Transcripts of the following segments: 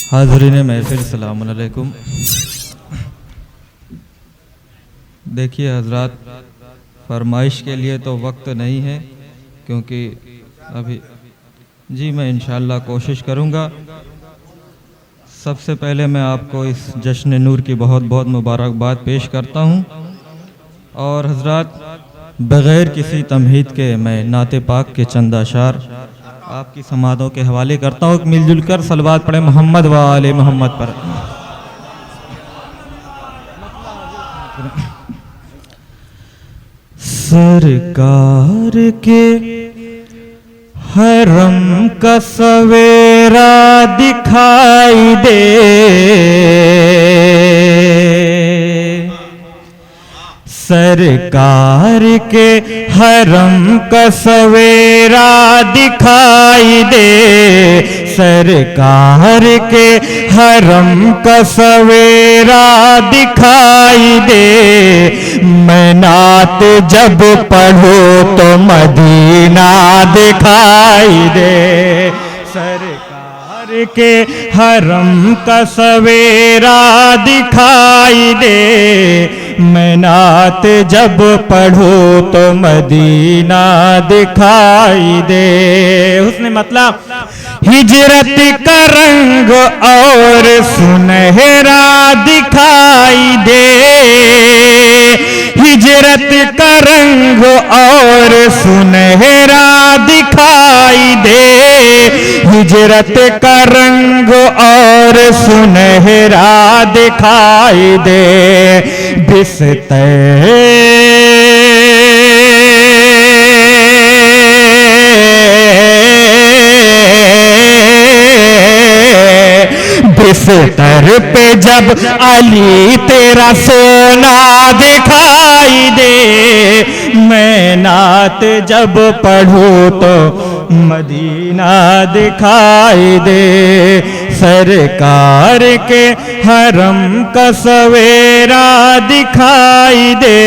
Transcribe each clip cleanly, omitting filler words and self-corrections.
हाज़रीन महफिल सलाम अलैकुम। देखिए हजरात, फरमाइश के लिए तो वक्त नहीं है क्योंकि अभी जी मैं इंशाअल्लाह कोशिश करूँगा। सबसे पहले मैं आपको इस जश्न नूर की बहुत बहुत मुबारकबाद पेश करता हूँ और हजरात बग़ैर किसी तमहीद के मैं नाते पाक के चंद अशार आपकी समातों के हवाले करता हूँ। मिलजुल कर सलवात पढ़े मोहम्मद व आले मोहम्मद पर। सरकार के हरम का सवेरा दिखाई दे, सरकार के हरम का सवेरा दिखाई दे, सरकार के हरम का सवेरा दिखाई दे। मैं नात जब पढ़ूं तो मदीना दिखाई दे, सरकार के हरम का सवेरा दिखाई दे। मैं नात जब पढ़ूं तो मदीना दिखाई दे। उसने मतलब हिजरत का रंग और सुनहरा दिखाई दे, हिजरत का रंग और सुनहरा दिखाई दे, हिजरत का रंग और सुनहरा दिखाई दे। बिस्तर बिस्तर पे जब अली तेरा सोना दिखाई दे, मैं नात जब पढ़ूं तो मदीना दिखाई दे। सरकार के हरम का सवेरा दिखाई दे,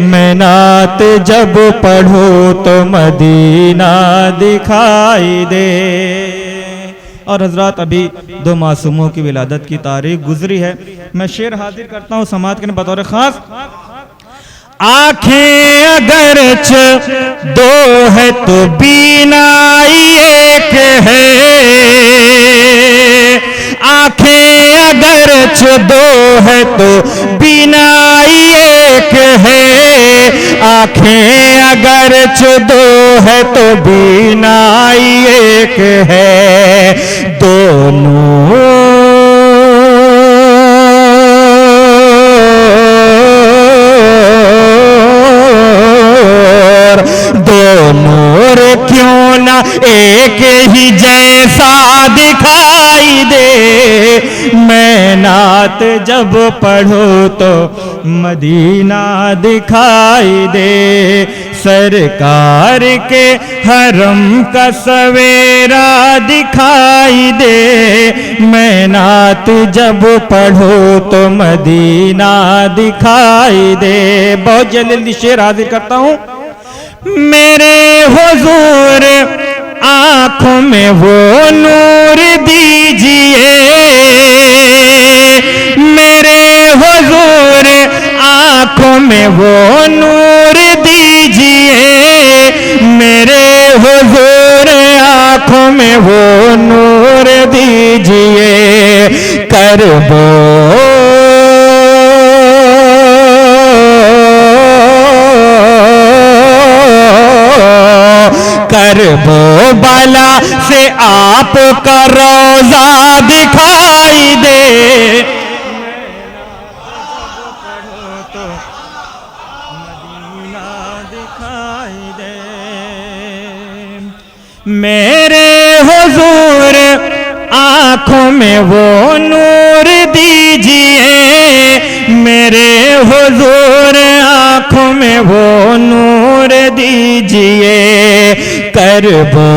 मैं नात जब पढ़ूं तो मदीना दिखाई दे। और हजरात अभी दो मासूमों की विलादत की तारीख गुजरी है। मैं शेर हाजिर करता हूँ समात के बतौर खास। आंखें अगरच दो है तो बीनाई एक है, आंखें अगरच दो है तो बीनाई एक है, आंखें अगरच दो है तो बीनाई एक है। दोनों क्यों ना एक ही जैसा दिखाई दे, मैं नात जब पढ़ूं तो मदीना दिखाई दे। सरकार के हरम का सवेरा दिखाई दे, मैं नात जब पढ़ूं तो मदीना दिखाई दे। बहुत जल्दी शेर हाजिर करता हूँ। मेरे हुजूर आंखों में वो नूर दीजिए, मेरे हुजूर आंखों में वो नूर दीजिए, मेरे हुजूर आंखों में वो नूर दीजिए। करबो करबो बाला से आपका रोजा दिखाई दे, तो मदीना दिखाई दे। मेरे हुजूर आंखों में वो नूर दीजिए, मेरे हुजूर आंखों में वो नूर दीजिए। करबो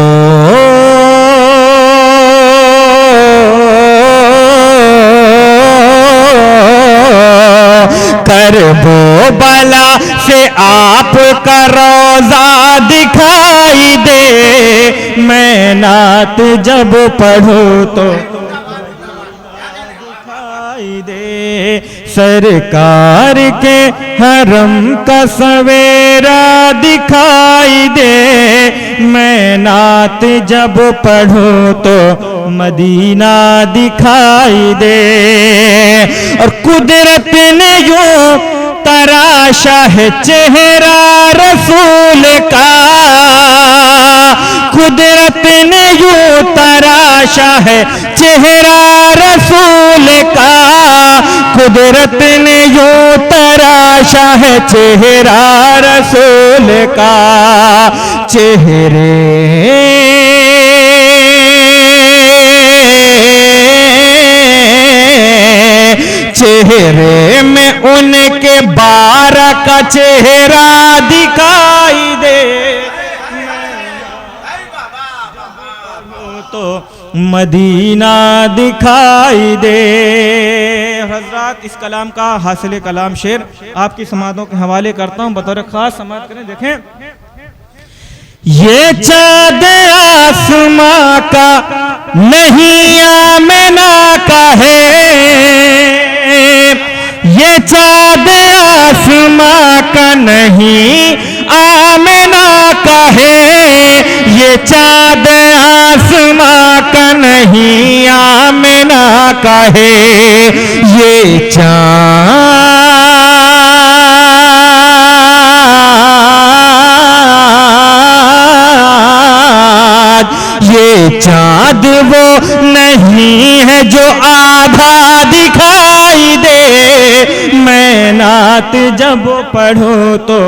करबो बाला से आपका रोजा दिखाई दे, मैं नात जब पढ़ूं तो सरकार के हरम का सवेरा दिखाई दे। मैं नात जब पढ़ूं तो मदीना दिखाई दे। और कुदरत ने यूं तराशा है चेहरा रसूल का, कुदरत ने यूं तराशा है चेहरा रसूल का, कुदरत ने यूं तराशा है चेहरा रसूल का। चेहरे में उनके बारह का चेहरा दिखाई दे। तो मदीना दिखाई दे। हजरात, इस कलाम का हासिल कलाम शेर आपकी समातों के हवाले करता हूँ, बतौर खास समात करें। देखें, ये चाँद आसमां का नहीं आमना का है, ये चाँद आसमां का नहीं आमना का है, ये चाँद आसमां का नहीं आमना का है, ये चाँद वो नहीं है जो आधा दिखाई दे। मैं नात जब पढ़ूं तो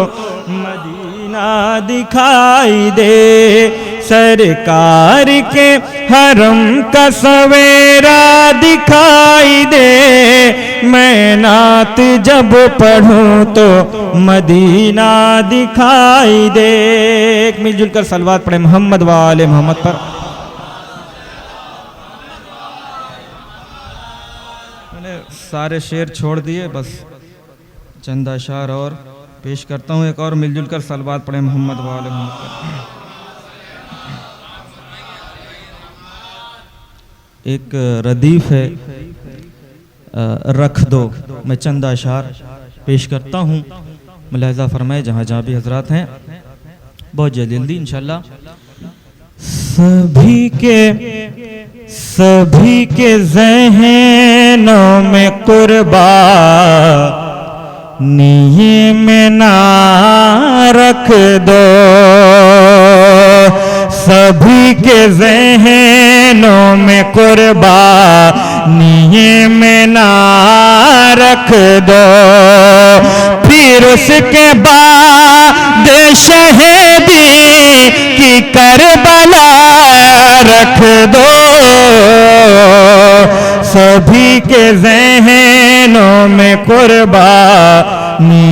मदीना दिखाई दे। सरकार के हरम का सवेरा दिखाई दे। मैं नात जब पढ़ूं तो मदीना दिखाई दे। मिलजुल कर सलवात पढ़े मोहम्मद वाले मोहम्मद पर। सारे शेर छोड़ दिए, बस चंद अशार और पेश करता हूँ। एक और मिलजुल कर सलवात पढ़े मोहम्मद वाले मोहम्मद पर। एक रदीफ है, रख दो, मैं चंद अशार पेश करता हूँ। मुलाहिज़ा फरमाए जहाँ जहाँ भी हजरात हैं, बहुत जल्दी इंशाल्लाह। सभी के ज़हनों में कुर्बानी में ना रख दो। सभी के ज़हनों में कुर्बानी में ना रख दो। फिर उसके बाद शहीदी की करबला रख दो। सभी के ज़हनों में कुर्बानी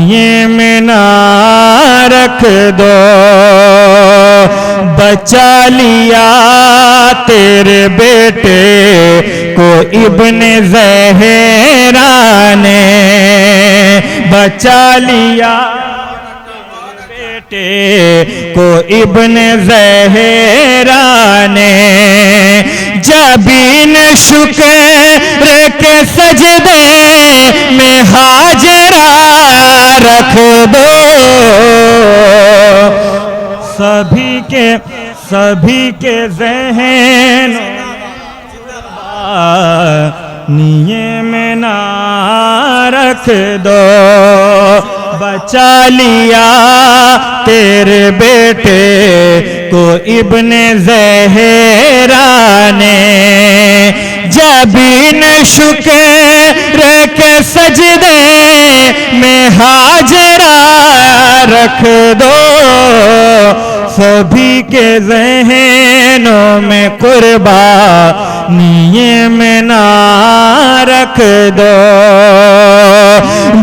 में ना रख दो। बचा लिया तेरे बेटे को इब्ने ज़हरा ने, बचा लिया बेटे को इब्ने ज़हरा ने। जबीन शुक्र के सजदे में हाजरा रख दो। सभी के ज़हन निये में ना रख दो। बचा लिया तेरे बेटे को इब्ने ज़हरा ने। जबीन शुक्र के सजदे में हाजरा रख दो। सभी के ज़हनों में कुर्बानी में ना रख दो।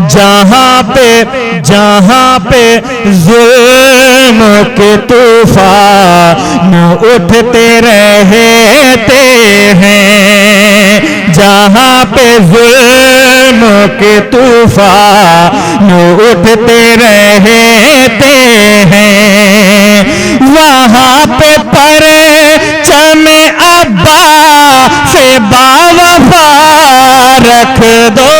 जहाँ पे जुल्म के तूफान उठते रहते हैं, जहाँ पे जुल्म के तूफान उठते रहते हैं, वहाँ पे परचम अब्बा से बावफा रख दो।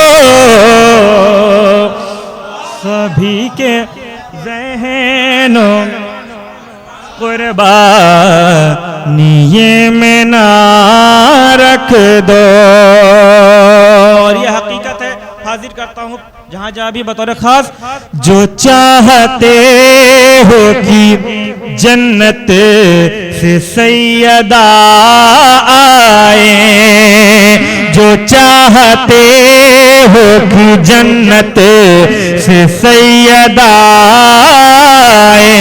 सभी के ज़हनों कुर्बानी में ना रख दो। और ये हकीकत है, हाजिर करता हूँ जहाँ जहाँ भी बतौर खास, जो चाहते हो कि जन्नत से सैयदा आए, जो चाहते हो कि जन्नत से सैयदा आए,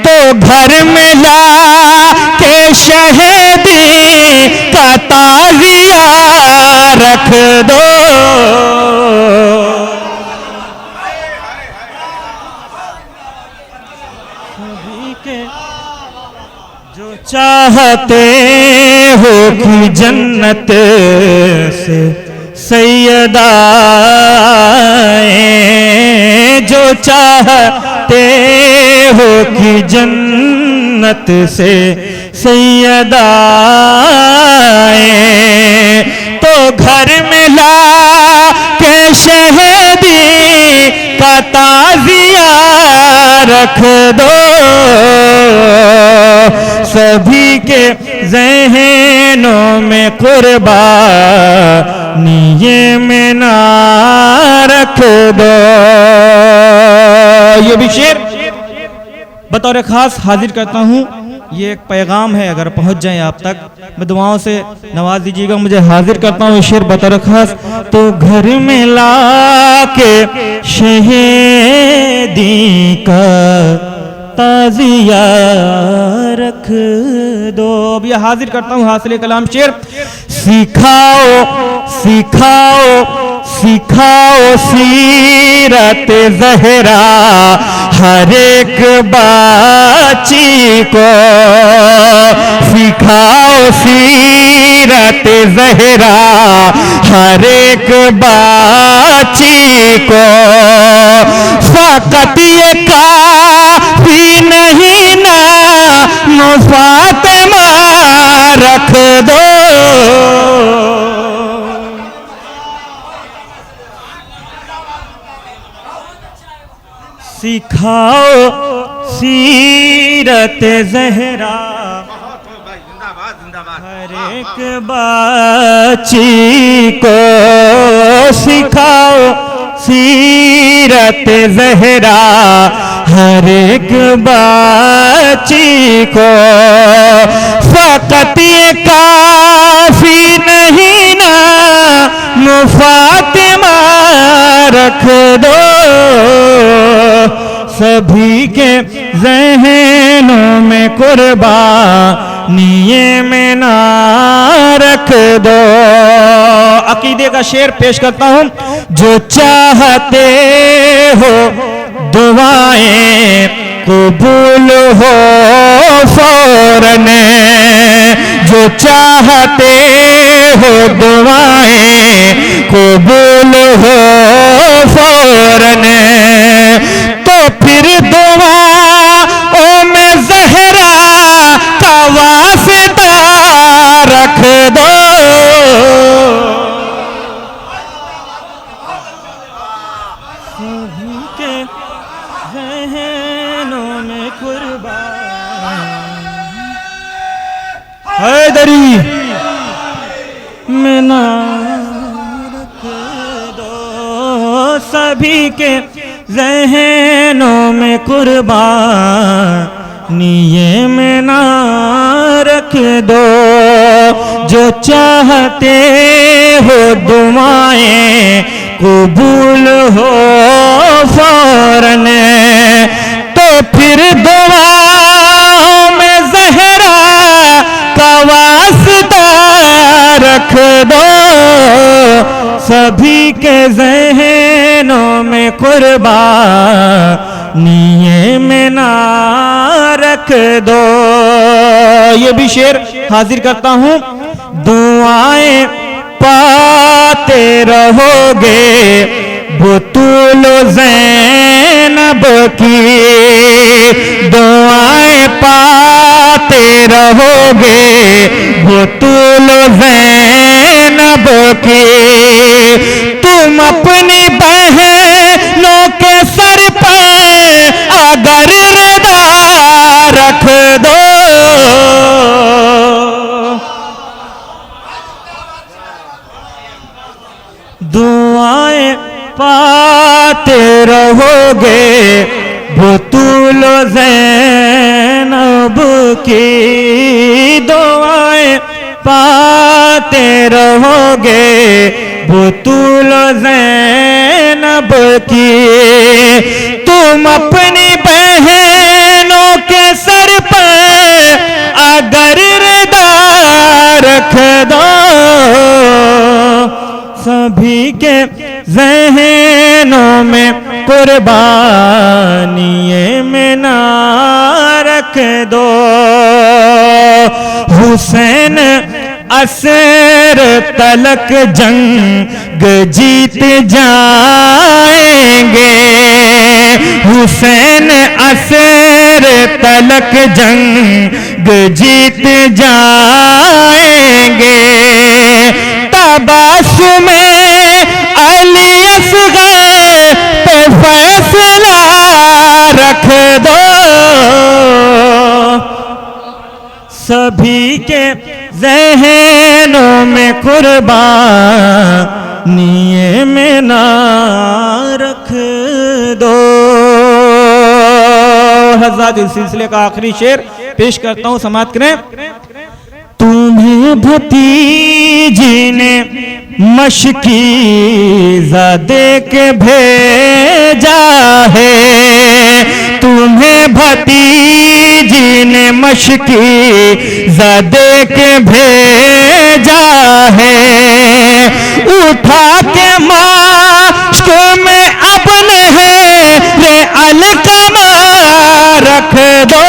तो घर में ला के शहीदी का ताज़िया रख दो। सभी के जो चाहते हो कि जन्नत से सैयदा आए, जो चाहते हो कि जन्नत से सैयदा आए, तो घर में ला के शहीदी का ताज़िया रख दो। सभी के ज़हनों में कुर्बानी में ना रख दो। ये भी शेर बतौर खास हाजिर करता हूँ। ये एक पैगाम है, अगर पहुंच जाए आप तक मैं दुआओं से नवाज दीजिएगा। मुझे हाजिर करता हूँ शेर बतौर खास। तो घर में ला के शहीदी का ताज़िया रख दो। अब ये हाजिर करता हूँ हासिल कलाम शेर। सिखाओ सिखाओ सिखाओ सीरत ज़हरा हर एक बाची को, सिखाओ सीरत ज़हरा हर एक बाची को। फ़कत ये काफ़ी नहीं ना फातिमा रख दो। सिखाओ सीरत ज़हरा हर एक बाची को, सिखाओ सीरत ज़हरा हर एक बाची को। फ़कत ये काफ़ी नहीं ना फातिमा रख दो। सभी के ज़हनों में कुर्बानी में ना रख दो। अकीदे का शेर पेश करता हूँ। जो चाहते हो दुआएं कबूल हो फौरन, जो चाहते हो दुआएं कबूल हो फौरन, तो फिर दुआओं में ज़हरा का वास्ता रख दो। सभी के ज़हनों में कुर्बान हैदरी में ना रख दो। सभी के ज़हनों में कुर्बानी में ना रख दो। जो चाहते हो दुआएं कबूल हो फौरन, तो फिर दुआओं में ज़हरा का वास्ता रख दो। सभी के ज़हनों में कुर्बानी में ना रख दो। ये भी शेर हाजिर करता हूँ। दुआएं पाते रहोगे बुतूल ज़ैनब की, दुआएं पाते रहोगे बुतूल ज़ैनब की। दुआएं पाते रहोगे बतूल ज़ैनब की, दुआएं पाते रहोगे बतूल ज़ैनब की। तुम अपनी बहनों के सर पर अगर रिदा रख दो, सभी के ज़हनों में कुर्बानिये में ना रख दो। हुसैन असर तलक जंग जीत जाएंगे, हुसैन असर तलक जंग जीत जाएंगे। तबासुम अली असग़र पे फैसला रख दो, सभी के ज़हनों में कुर्बानिये में ना रख दो। हज़रत इस सिलसिले का आखिरी शेर पेश करता हूँ, समाप्त करें। तुम्हें भतीजी ने मशकीज़ा दे के भेजा है, तुम्हें भतीजी ने मशकीज़ा दे के भेजा है। उठा के माश्क में अपन है रे अलकमा रख दो,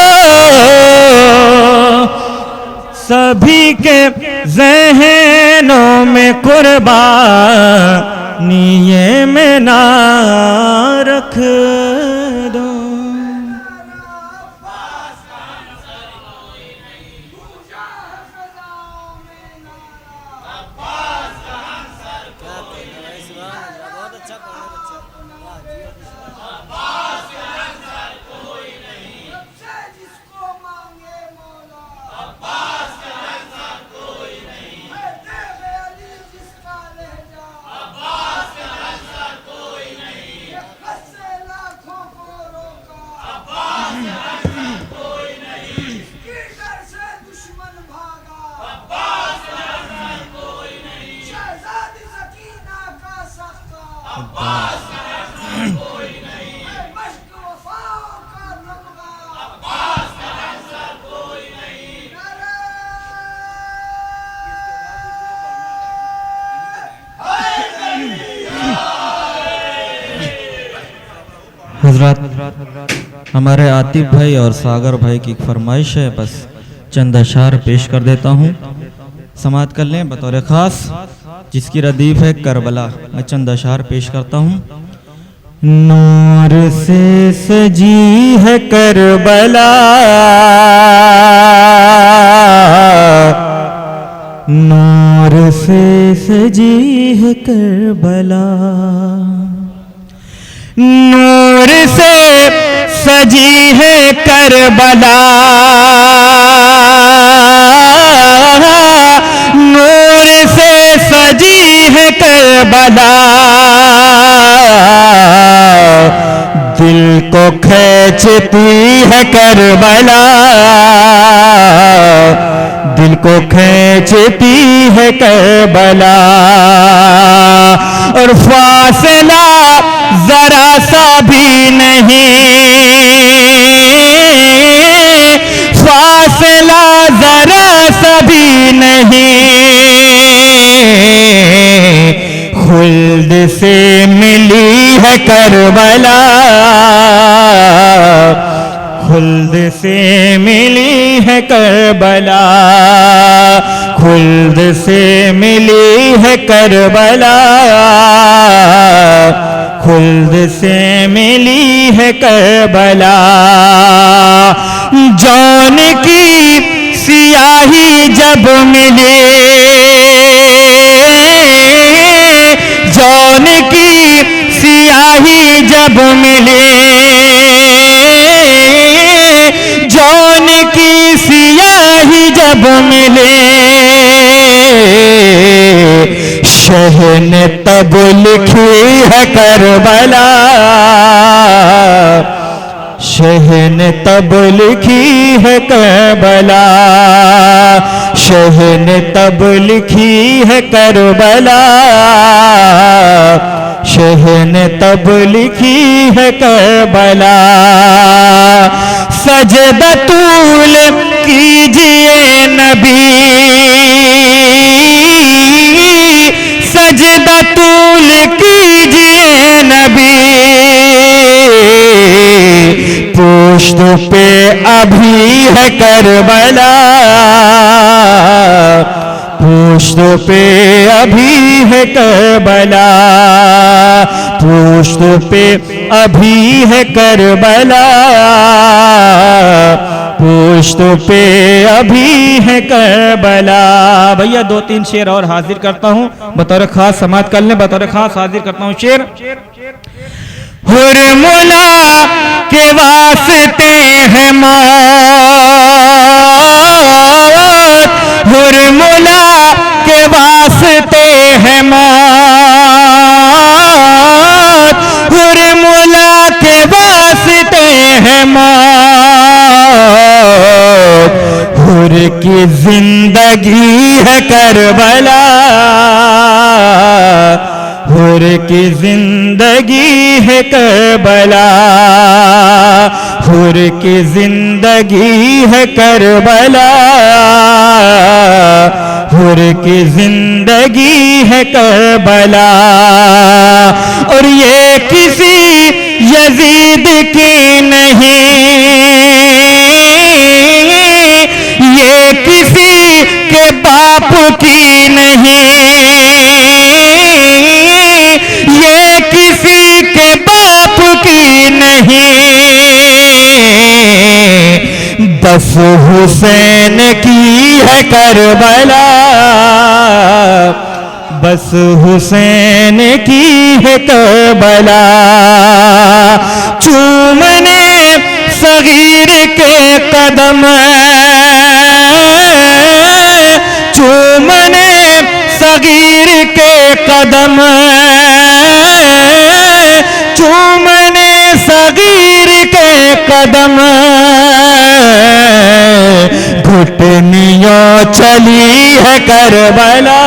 सभी के ज़हनों में कुर्बानिये में ना रख दो। हजरत हमारे आतिफ भाई और सागर भाई की फरमाइश है, बस चंद अशार पेश कर देता हूँ, समाअत कर लें बतौर ख़ास, जिसकी रदीफ है करबला। मैं चंद अशार पेश करता हूँ। नूर से सजी है करबला, नूर से सजी है करबला, नूर से सजी है करबला, नूर से सजी है करबला, दिल को खींचती है करबला, दिल को खींचती है करबला। और फासला जरा सा भी नहीं, फासला जरा सा भी नहीं, खुल्द से मिली है करबला, खुल्द से मिली है करबला, खुल्द से मिली है करबला, खुल्द से मिली है करबला। जौन की सियाही जब मिली, जौन की सियाही जब मिली, जौन की सियाही जब मिले, शह ने तब लिखी है करबला, शह ने तब लिखी है करबला, शह ने तब लिखी है करबला, शह ने तब लिखी है करबला। सजदा तूल कीजिए नबी, सजदा तूल कीजिए नबी, पुश्त पे अभी है करबला, पुश्त पे अभी है करबला, पुश्त पे अभी है करबला, पुश्त पे अभी है करबला। भैया 2-3 शेर और हाजिर करता हूँ बतौर खास, समात कर लें, बतौर खास हाजिर करता हूँ शेर। हुर्मुला के वास्ते है मौत, हुर्मुला के वास्ते है मौत, हुर्मुला के वास्ते है मौत, हुर की जिंदगी है करबला, हुर की जिंदगी है करबला, हुर की जिंदगी है करबला, हुर की जिंदगी है करबला। और ये किसी यजीद की नहीं, ये किसी के बाप की नहीं, ये किसी के बाप की नहीं, बस हुसैन की है करबला, बस हुसैन की है करबला। चूमने सगीर के कदम, चूमने सगीर के कदम, चूमने सगीर के कदम, घुटनियों चली है करबला,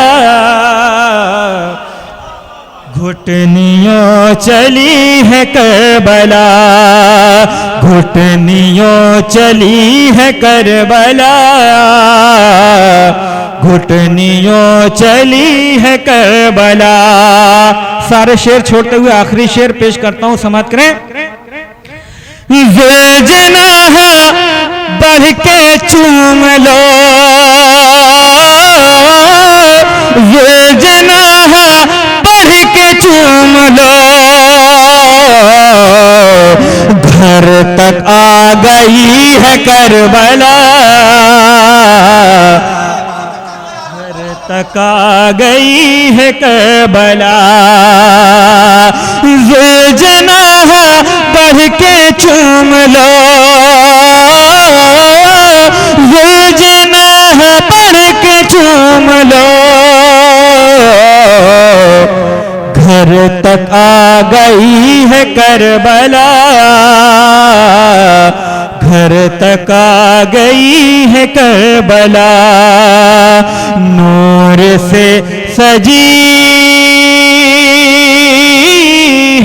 घुटनियों चली है करबला, घुटनियों चली है करबला, घुटनियों चली है करबला। सारे शेर छोड़ते हुए आखिरी शेर पेश करता हूं, समाप्त करें। ज़ुल्जनाह बढ़ के चूम लो, ज़ुल्जनाह बढ़ के चूम लो, घर तक आ गई है करबला, घर तक आ गई है करबला। ज़ुल्जनाह बढ़ के चूम लो, ज़ुल्जनाह बढ़ के चूम लो, घर तक आ गई है करबला, घर तक आ गई है करबला। नूर से सजी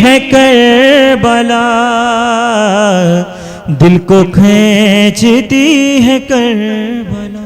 है करबला, दिल को खींचती है करबला।